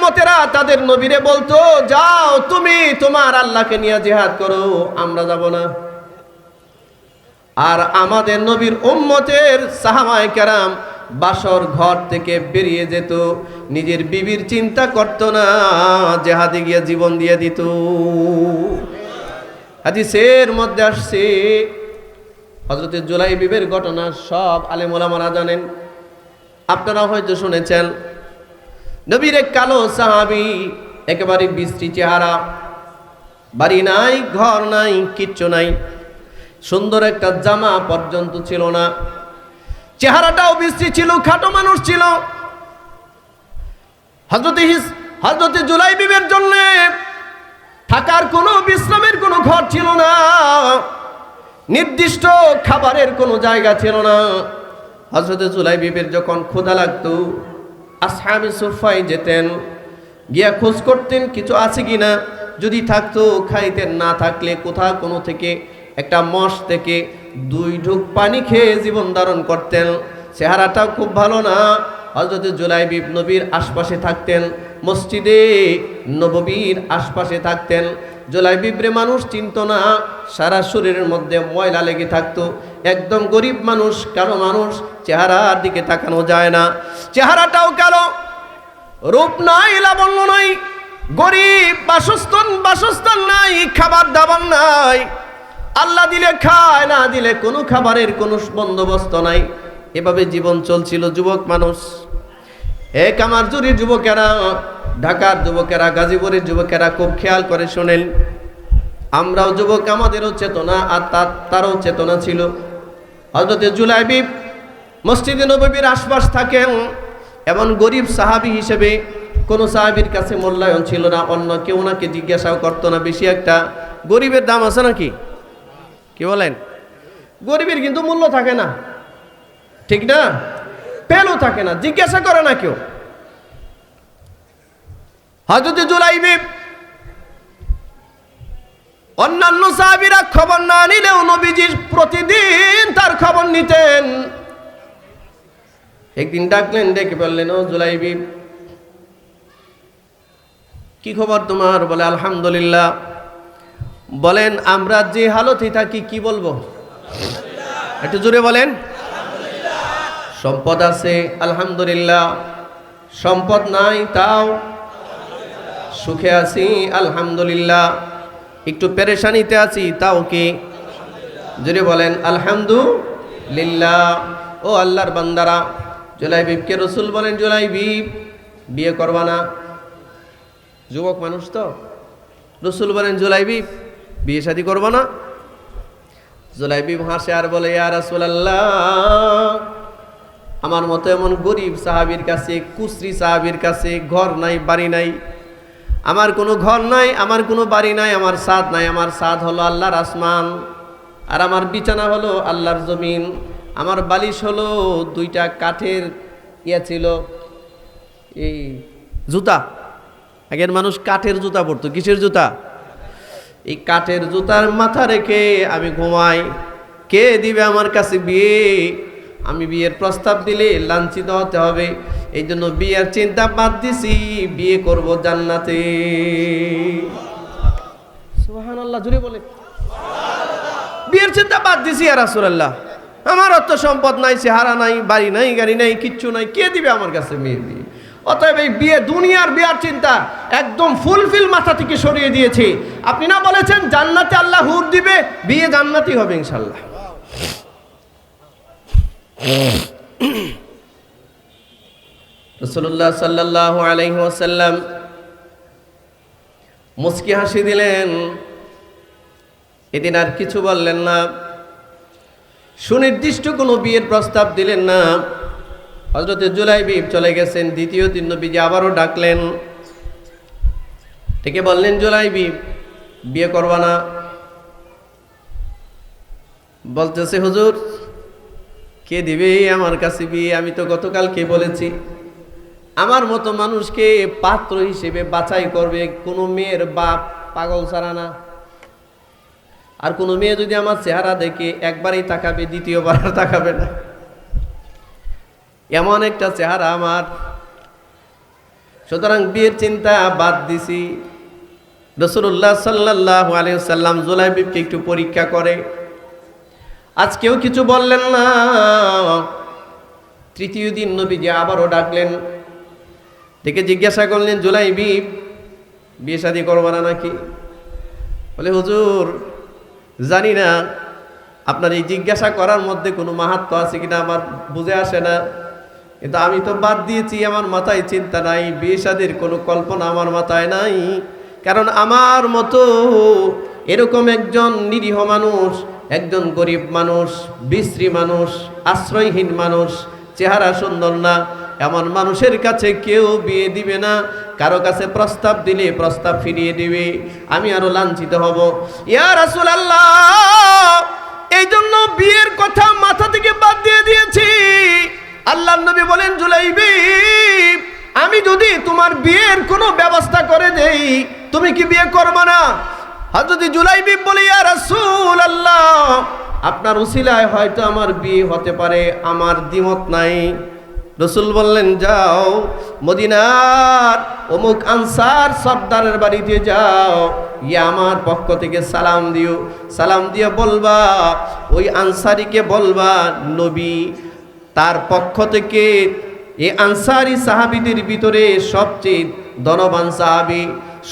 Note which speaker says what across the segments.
Speaker 1: উম্মতেরা তাদের নবীরে বলতো, যাও তুমি তোমার আল্লাহকে নিয়ে জিহাদ করো, আমরা যাব না। আর আমাদের নবীর উম্মতের সাহাবায়ে কেরাম বাসর ঘর থেকে বেরিয়ে যেত, নিজের বিবির চিন্তা করত না, জিহাদে গিয়ে জীবন দিয়ে দিত। হাদিসের মধ্যে আসছে, হযরত জুলাইবিবের ঘটনা সব আলেম ওলামারা জানেন, আপনারা হয়তো শুনেছেন। নবীর এক কালো সাহাবী, একেবারে বিশ্রী চেহারা, বাড়ি নাই, ঘর নাই, কিচ্ছু নাই, সুন্দর একটা জামা পর্যন্ত ছিল না, চেহারাটাও বিশ্রী ছিল, খাটো মানুষ ছিল। হযরত জুলাইবিবের জন্য থাকার কোনো বিশ্রামের কোনো ঘর ছিল না, নির্দিষ্ট খাবারের কোনো জায়গা ছিল না। হযরত জুলাইবিবের যখন ক্ষুধা লাগতো, আসহাবে সুফায় যেতেন, গিয়া খোঁজ করতেন কিছু আছে কিনা, যদি থাকতো খাইতেন, না থাকলে কোথাও কোনো থেকে একটা মশ থেকে 2 ঢুক পানি খেয়ে জীবন ধারণ করতেন। চেহারাটাও খুব ভালো না। হযরত জুলাইবিব নবীর আশপাশে থাকতেন, মসজিদে নববীর আশপাশে থাকতেন। জুলাইবিবরে মানুষ চিনত না, সারা শরীরের মধ্যে ময়লা লেগে থাকতো, একদম গরিব মানুষ, কালো মানুষ, চেহারার দিকে তাকানো যায় না, চেহারাটাও কালো, রূপ নাই, লাবণ্য নাই, গরিব, বাসস্থান নাই, খাবার দাবার নাই, আল্লাহ দিলে খায়, না দিলে কোনো খাবারের কোনো বন্দোবস্ত নাই। এভাবে জীবন চলছিল। যুবক মানুষ, এক আমার জুরির যুবকেরা, ঢাকার যুবকেরা, গাজীপুরের যুবকেরা খুব খেয়াল করে শোনেন। আমরাও যুবক, আমাদেরও চেতনা আর তারও চেতনা ছিল। হযরত জুলাইবিব মসজিদে নববীর আশপাশ থাকেন, এমন গরিব সাহাবী হিসেবে কোনো সাহাবীর কাছে মূল্যায়ন ছিল না, অন্য কেউ ওনাকে জিজ্ঞাসাও করতো না বেশি একটা। গরিবের দাম আছে নাকি? কি বলেন? গরিবের কিন্তু মূল্য থাকে না, ঠিক না? পেলও থাকে না, জিজ্ঞাসা করে না কেউ। হযরত জুলাইবিব অন্যান্য সাহাবীরা খবর না নিলেও নবীজির প্রতিদিন তার খবর নিতেন। একদিন ডাকলেন, ডেকে বললেন, ও জুলাইবিব, কি খবর তোমার? বলে, আলহামদুলিল্লাহ। বলেন, আমরা যে হালতে থাকি কি বলবো? একটু জোরে বলেন। সম্পদ আছে, আলহামদুলিল্লাহ। সম্পদ নাই, তাও সুখে আছি, আলহামদুলিল্লাহ। একটু পেরেশানিতে আছি, তাও কি? জোরে বলেন, আলহামদুলিল্লাহ। ও আল্লাহর বান্দারা, জুলাইবিবকে রাসূল বলেন, জুলাইবিব, বিয়ে করবা না? যুবক মানুষ তো। রাসূল বলেন, জুলাইবিব, বিয়ে শাদী করবা না? জুলাইবিব হাসে আর বলে, ইয়া রাসূলুল্লাহ, আমার মতো এমন গরিব সাহাবীর কাছে, কুশ্রী সাহাবীর কাছে ঘর নাই, বাড়ি নাই, আমার কোনো ঘর নাই, আমার কোনো বাড়ি নাই, আমার ছাদ নাই, আমার ছাদ হলো আল্লাহর আসমান, আর আমার বিছানা হলো আল্লাহর জমিন, আমার বালিশ হলো 2টা কাঠের ছিল, এই জুতা। আগের মানুষ কাঠের জুতা পরতো। কিসের জুতা? এই কাঠের জুতার মাথা রেখে আমি ঘুমাই। কে দিবে আমার কাছে বিয়ে? আমি বিয়ের প্রস্তাব দিলে লাঞ্ছিত হতে হবে, এই জন্য বিয়ের চিন্তা বাদ দিছি, বিয়ে করব জান্নাতে। সুবহানাল্লাহ, জোরে বলে। বিয়ের চিন্তা বাদ দিছি ইয়া রাসূলুল্লাহ, আমার অত সম্পদ নাই, চেহারা নাই, বাড়ি নাই, গাড়ি নাই, কিচ্ছু নাই, কে দিবে আমার কাছে মেয়ে বিয়ে? অতএব এই বিয়ে, দুনিয়ার বিয়ার চিন্তা একদম ফুলফিল মাথা থেকে সরিয়ে দিয়েছি। আপনি না বলেছেন জান্নাতে আল্লাহ হুর দিবে, বিয়ে জান্নাতি হবে ইনশাআল্লাহ। রাসূলুল্লাহ সাল্লাল্লাহু আলাইহি ওয়াসাল্লাম মুস্কি হাসি দিলেন, এদিন আর কিছু বললেন না, সুনির্দিষ্ট কোনো বিয়ের প্রস্তাব দিলেন না। হযরত জুলাইবিব চলে গেছেন। দ্বিতীয় দিন নবীজি আবারও ডাকলেন, ডেকে বললেন, জুলাইবিব, বিয়ে করবা না? বলতেছে, হুজুর, কে দিবে আমার কাছে বিয়ে? আমি তো গতকালকে বলেছি আমার মতো মানুষকে পাত্র হিসেবে বাছাই করবে কোনো মেয়ের বাপ, পাগল ছাড়া না। আর কোনো মেয়ে যদি আমার চেহারা দেখে একবারই তাকাবে, দ্বিতীয়বার তাকাবে না, এমন একটা চেহারা আমার। সুতরাং বিয়ের চিন্তা বাদ দিছি। রাসূলুল্লাহ সাল্লাল্লাহু আলাইহি ওয়াসাল্লাম জুলাইবিবকে একটু পরীক্ষা করে। আজকেও কিছু বললেন না। তৃতীয় দিন নবীজি আবারও ডাকলেন, ডেকে জিজ্ঞাসা করলেন, জুলাইবিব বিয়ে শাদী করবে না নাকি? বলে, হুজুর জানি না আপনার এই জিজ্ঞাসা করার মধ্যে কোনো মাহাত্ম্য আছে কিনা আমার বুঝে আসে না, কিন্তু আমি তো বাদ দিয়েছি, আমার মাথায় চিন্তা নাই, বিয়ে শাদীর কোনো কল্পনা আমার মাথায় নাই। কারণ আমার মতো এরকম একজন নিরীহ মানুষ, একজন গরিব মানুষ, বিশ্রী মানুষ, আশ্রয়হীন মানুষ, চেহারা সুন্দর না, এমন মানুষের কাছে কেউ বিয়ে দিবে না। কারো কাছে প্রস্তাব দিলে প্রস্তাব ফিরিয়ে দিবে, আমি আরো লাঞ্ছিত হব। ইয়া রাসূলুল্লাহ, এই জন্য বিয়ের কথা মাথা থেকে বাদ দিয়ে দিয়েছি। আল্লাহর নবী বলেন, জুলাইবিব, আমি যদি তোমার বিয়ের কোনো ব্যবস্থা করে দেই, তুমি কি বিয়ে করবে না? হযরত জুলাইবিব বলে, ইয়া রাসূলুল্লাহ, আপনার উসিলায় হয়তো আমার বিয়ে হতে পারে, আমার দ্বিমত নাই। রাসূল বললেন, যাও মদিনার অমুক আনসার সর্দারের বাড়িতে যাও, ইয়া আমার পক্ষ থেকে সালাম দিও, সালাম দিয়ে বলবা ওই আনসারীকে বলবা নবী তার পক্ষ থেকে এই আনসারী সাহাবীদের ভিতরে সবচেয়ে ধনবান সাহাবী,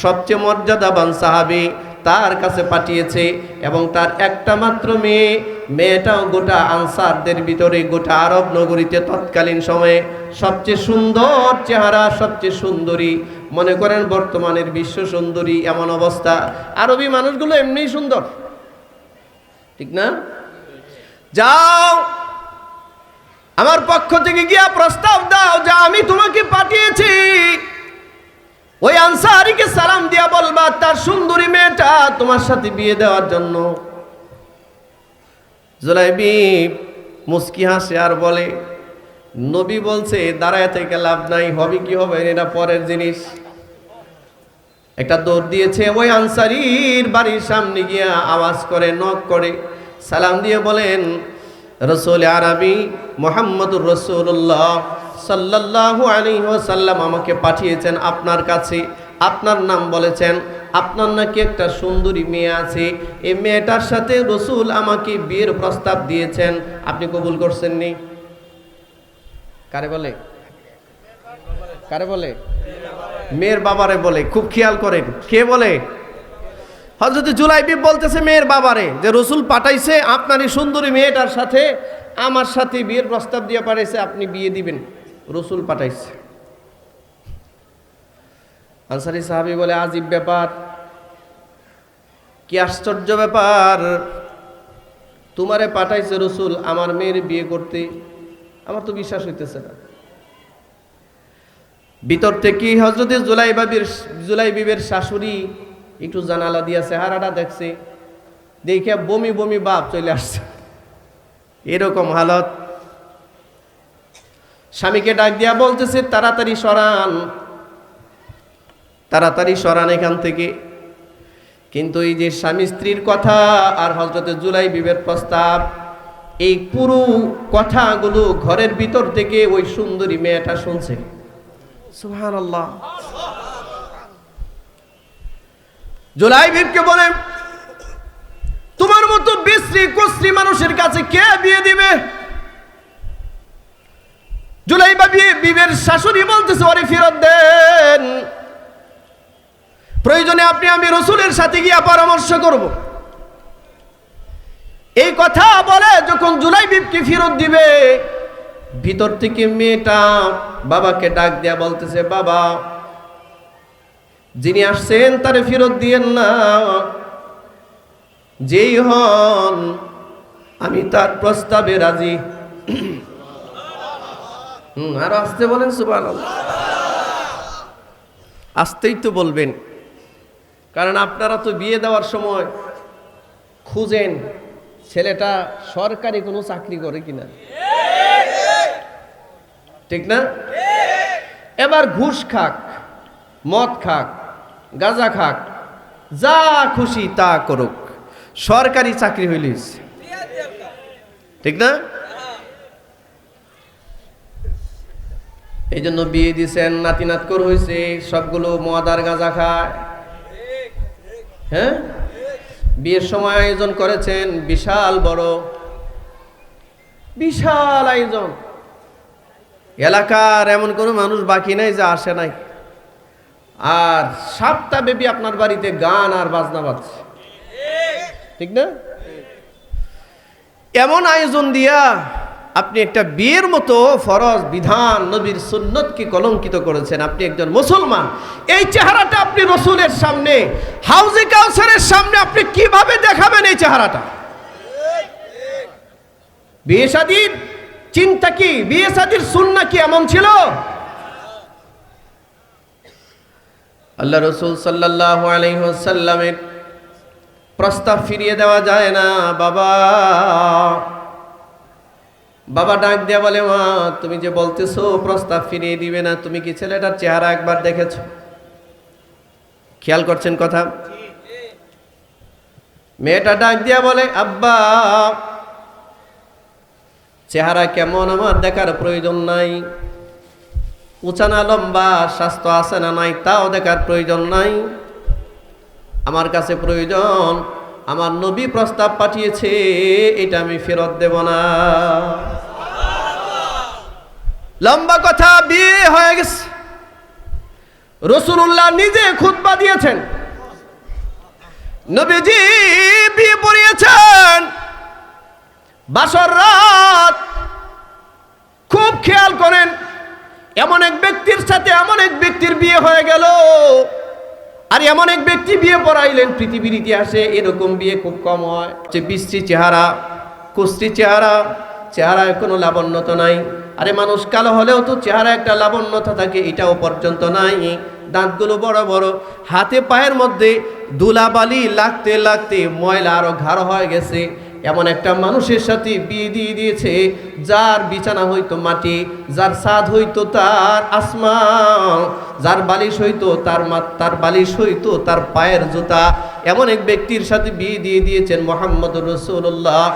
Speaker 1: সবচেয়ে মর্যাদাবান সাহাবী তার কাছে পাঠিয়েছে, এবং তার একটা মাত্র মেয়ে, মেয়েটাও গোটা আনসারদের ভিতরে, গোটা আরব নগরীতে তৎকালীন সময়ে সবচেয়ে সুন্দর চেহারা, সবচেয়ে সুন্দরী, মনে করেন বর্তমানের বিশ্ব সুন্দরী এমন অবস্থা। আরবি মানুষগুলো এমনিই সুন্দর, ঠিক না? যাও আমার পক্ষ থেকে গিয়া প্রস্তাব দাও যে আমি তোমাকে পাঠিয়েছি, ওই আনসারীকে সালাম দিয়া বলবা তার সুন্দরী মেয়েটা তোমার সাথে বিয়ে দেওয়ার জন্য। জুলাইবিব মুস্কি হাসে আর বলে, নবী বলছে দাঁড়ায় থেকে লাভ নাই, হবে কি হবে এটা পরের জিনিস। একটা দৌড় দিয়েছে ওই আনসারীর বাড়ির সামনে গিয়া আওয়াজ করে, নক করে, সালাম দিয়ে বলেন, রাসূল আরবি মুহাম্মদুর রাসূলুল্লাহ সাল্লাল্লাহু আলাইহি ওয়াসাল্লাম আমাকে পাঠিয়েছেন আপনার কাছে, আপনার নাম বলেছেন, আপনার নাকি একটা সুন্দরী মেয়ে আছে, এই মেয়েটার সাথে রাসূল আমাকে বিয়ের প্রস্তাব দিয়েছেন, আপনি কবুল করছেননি? কারে বলে? কারে বলে? মেয়ের বাবারে বলে। খুব খেয়াল করেন, কে বলে? হযরত জুলাইবিব বলতেছে মেয়ের বাবারে যে রাসূল পাঠাইছে আপনার এই সুন্দরী মেয়েটার সাথে আমার সাথে বিয়ের প্রস্তাব দিয়ে পাঠাইছে, আপনি বিয়ে দিবেন, রাসূল পাঠাইছে। আনসারী সাহাবী বলে, আজীব ব্যাপার, কি আশ্চর্য ব্যাপার, তোমারে পাঠাইছে রাসূল আমার মেয়ের বিয়ে করতে, আমার তো বিশ্বাস হইতেছে না। ভিতর থেকে হযরত জুলাইবিবের শাশুড়ি একটু জানালা দিয়া চেহারাটা দেখছে, দেখে বমি বমি ভাব চলে আসছে, এরকম হালত। স্বামীকে ডাক দিয়া বলতেছে, তাড়াতাড়ি সরান, তাড়াতাড়ি সরান এখান থেকে। কিন্তু এই যে স্বামী স্ত্রীর কথা আর হযরত জুলাইবিবের প্রস্তাব, এই পুরো কথাগুলো ঘরের ভিতর থেকে ওই সুন্দরী মেয়েটা শুনছে। সুবহানাল্লাহ। জুলাইবিবকে বলে, তোমার মতো বিশ্রী কুশ্রী মানুষের কাছে কে বিয়ে দিবে? জুলাইবিবের শাশুড়ি বলতেছে, ওরে ফেরত দেন, প্রয়োজনে আমি রাসূলের সাথে গিয়ে পরামর্শ করব। এই কথা বলে যখন জুলাইবিবকে ফেরত দিবে, ভিতর থেকে মেয়েটা বাবাকে ডাক দিয়া বলতেছে, বাবা যিনি আসছেন তারে ফেরত দিয়েন না, যেই হন আমি তার প্রস্তাবে রাজি। আর আসতে বলেন সুবহানাল্লাহ, আসতেই তো বলবেন, কারণ আপনারা তো বিয়ে দেওয়ার সময় খুঁজেন ছেলেটা সরকারি কোনো চাকরি করে কিনা, ঠিক না? এবার ঘুষ খাক, মদ খাক, গাঁজা খাক, যা খুশি তা করুক, সরকারি চাকরি হইলিস, ঠিক না? এই জন্য বিয়ে দিছেন, নাতি নাতকর হয়েছে, সবগুলো মদ আর গাঁজা খায়। হ্যাঁ, বিয়ের সময় আয়োজন করেছেন বিশাল বড়, বিশাল আয়োজন। এলাকার এমন কোনো মানুষ বাকি নাই যে আসে নাই। আর সপ্তাহব্যাপী আপনার বাড়িতে গান আর বাজনা বাজছে, ঠিক না? এমন আয়োজন দিয়া আপনি একটা বিয়ের মতো ফরজ বিধান, নবীর সুন্নতকে কলঙ্কিত করেছেন। আপনি একজন মুসলমান, এই চেহারাটা আপনি রসুলের সামনে, হাউজে কাউসারের সামনে আপনি কিভাবে দেখাবেন এই চেহারাটা? বিয়ে শাদীর চিন্তা কি, বিয়ে শাদীর সুন্নাহ কি এমন ছিল? আল্লাহ রসুল সাল্লাল্লাহু আলাইহি ওয়াসাল্লামের প্রস্তাব ফিরিয়ে দেওয়া যায় না। বাবা ডাক দিয়া বলে, মা তুমি যে বলতেছো প্রস্তাব ফিরিয়ে দিবে না, তুমি কি ছেলেটার চেহারা একবার দেখেছো? খেয়াল করছেন কথা? মেয়েটা ডাক দিয়া বলে, আব্বা চেহারা কেমন আমার দেখার প্রয়োজন নাই, উঁচা না লম্বা, স্বাস্থ্য আছে না নাই তাও দেখার প্রয়োজন নাই। আমার কাছে প্রয়োজন আমার নবী প্রস্তাব পাঠিয়েছে, এটা আমি ফেরত দেব না। লম্বা কথা, বিয়ে হয়ে গেছে। রাসূলুল্লাহ নিজে খুতবা দিয়েছেন, নবীজি বিয়ে পড়িয়েছেন, বাসর রাত। খুব খেয়াল করেন, এমন এক ব্যক্তির সাথে এমন এক ব্যক্তির বিয়ে হয়ে গেল, আর এমন এক ব্যক্তি বিয়ে পড়াইলেন। পৃথিবীর ইতিহাসে এরকম বিয়ে খুব কম হয়। যে বিশ্রী চেহারা, কুশ্রী চেহারা, চেহারায় কোনো লাবণ্যতা নাই। আরে মানুষ কালো হলেও তো চেহারা একটা লাবণ্যতা থাকে, এটাও পর্যন্ত নাই। দাঁতগুলো বড় বড়, হাতে পায়ের মধ্যে ধুলাবালি লাগতে লাগতে ময়লা আরো গাঢ় হয়ে গেছে। এমন একটা মানুষের সাথে বিয়ে দিয়ে দিয়েছে, যার বিছানা হইতো মাটি, যার ছাদ হইতো তার আসমান, যার বালিশ হইতো তার বালিশ হইতো তার পায়ের জুতা। এমন এক ব্যক্তির সাথে বিয়ে দিয়ে দিয়েছেন মুহাম্মদুর রাসূলুল্লাহ।